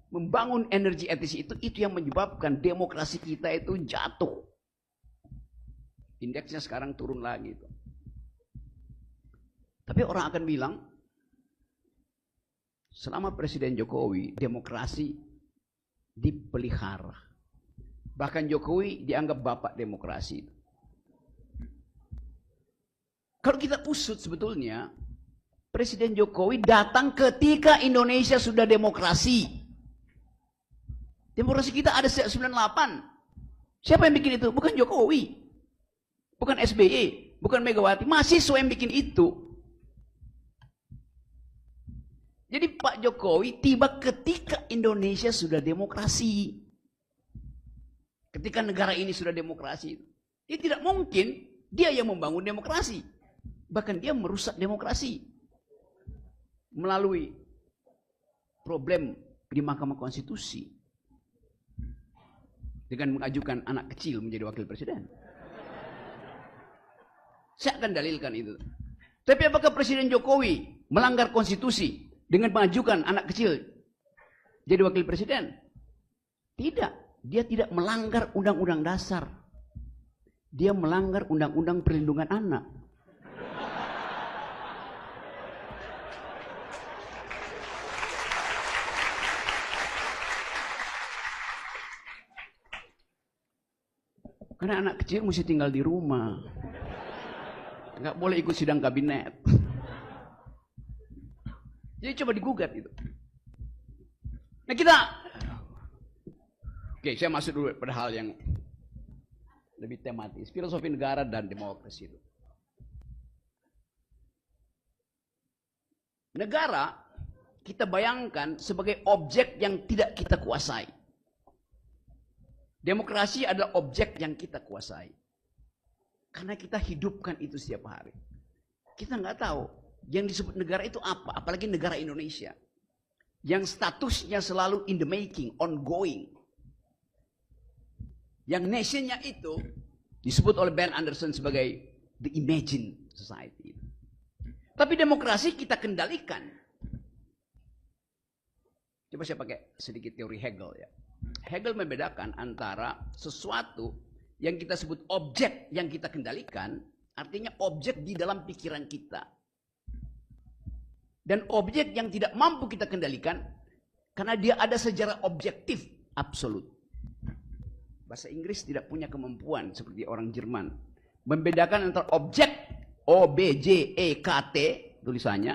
membangun energi etis itu yang menyebabkan demokrasi kita itu jatuh. Indeksnya sekarang turun lagi. Tapi orang akan bilang, selama Presiden Jokowi, demokrasi dipelihara. Bahkan Jokowi dianggap bapak demokrasi. Kalau kita usut sebetulnya, Presiden Jokowi datang ketika Indonesia sudah demokrasi. Demokrasi kita ada sejak 98. Siapa yang bikin itu? Bukan Jokowi. Bukan SBY. Bukan Megawati. Mahasiswa yang bikin itu. Jadi Pak Jokowi tiba ketika Indonesia sudah demokrasi. Ketika negara ini sudah demokrasi. Dia tidak mungkin dia yang membangun demokrasi. Bahkan dia merusak demokrasi. Melalui problem di Mahkamah Konstitusi. Dengan mengajukan anak kecil menjadi wakil presiden. Saya akan dalilkan itu. Tapi apakah Presiden Jokowi melanggar konstitusi dengan mengajukan anak kecil jadi wakil presiden? Tidak. Dia tidak melanggar undang-undang dasar. Dia melanggar undang-undang perlindungan anak. Karena anak kecil mesti tinggal di rumah. Nggak boleh ikut sidang kabinet. Jadi coba digugat itu. Nah kita, oke, saya masuk dulu pada hal yang lebih tematis, filosofi negara dan demokrasi itu. Negara kita bayangkan sebagai objek yang tidak kita kuasai. Demokrasi adalah objek yang kita kuasai. Karena kita hidupkan itu setiap hari. Kita nggak tahu yang disebut negara itu apa, apalagi negara Indonesia. Yang statusnya selalu in the making, ongoing. Yang nationnya itu disebut oleh Ben Anderson sebagai the imagined society. Tapi demokrasi kita kendalikan. Coba saya pakai sedikit teori Hegel ya. Hegel membedakan antara sesuatu yang kita sebut objek yang kita kendalikan, artinya objek di dalam pikiran kita. Dan objek yang tidak mampu kita kendalikan, karena dia ada sejarah objektif, absolut. Bahasa Inggris tidak punya kemampuan seperti orang Jerman. Membedakan antara objek, O-B-J-E-K-T, tulisannya,